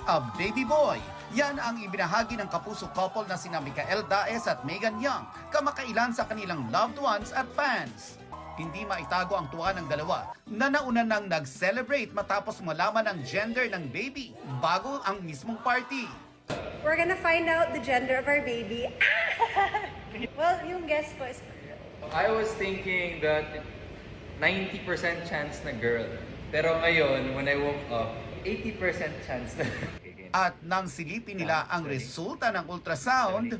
a baby boy. Yan ang ibinahagi ng kapuso couple na sina Micael Daes at Megan Young kamakailan sa kanilang loved ones at fans. Hindi maitago ang tuwa ng dalawa na nauna nang nag-celebrate matapos malaman ang gender ng baby bago ang mismong party. We're gonna find out the gender of our baby. Well, yung guess ko is I was thinking that 90% chance na girl. Pero ngayon, when I woke up, 80% chance na. At nang silipin nila ang resulta ng ultrasound,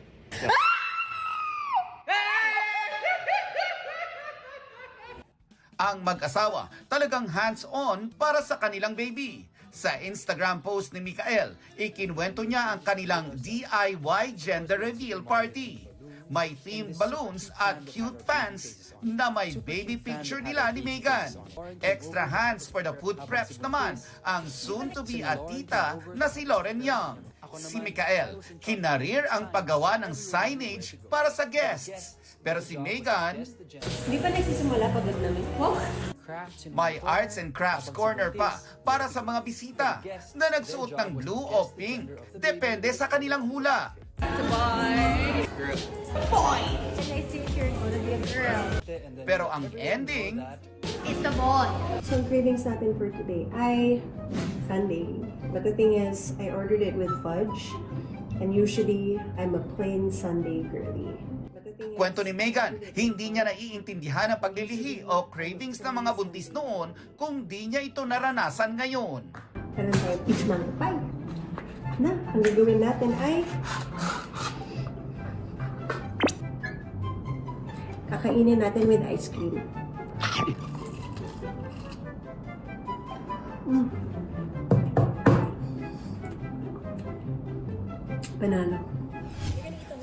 ang mag-asawa talagang hands-on para sa kanilang baby. Sa Instagram post ni Micael, ikinwento niya ang kanilang DIY gender reveal party. May themed balloons at cute fans na may baby picture nila ni Megan. Extra hands for the food preps naman ang soon-to-be at tita na si Lauren Young. Si Micael, kinarir ang paggawa ng signage para sa guests. Pero si Megan, Hindi pa nagsisimula pagod namin. Wow! may arts and crafts corner pa para sa mga bisita na nagsuot ng blue o pink. Depende sa kanilang hula. It's a boy! Girl. Boy! And I think you're gonna be a girl. Pero ang ending, It's a boy! So ang cravings natin for today ay sundae. But the thing is, I ordered it with fudge. And usually, I'm a plain sundae girly. But the thing is, kwento ni Megan, hindi niya naiintindihan ang paglilihi o cravings ng mga buntis noon kung di niya ito naranasan ngayon. meron tayo peach mango pie. Na, ang gagawin natin ay kakainin natin with ice cream. Banana.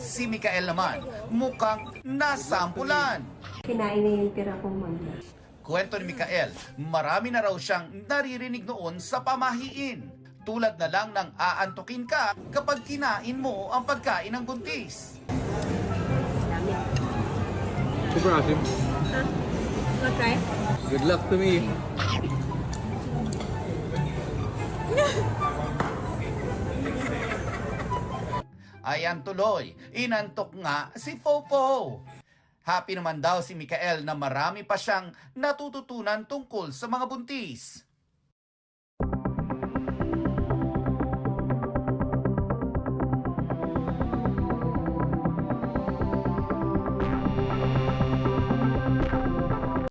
Si Micael naman, mukhang nasampulan. Kinain na yung tira kong mangga. Kwento ni Micael, marami na raw siyang naririnig noon sa pamahiin. Tulad na lang ng aantukin ka kapag kinain mo ang pagkain ng buntis. Super awesome. Wanna try? Good luck to me. Ayan tuloy, inantok nga si Popo. Happy naman daw si Micael na marami pa siyang natututunan tungkol sa mga buntis.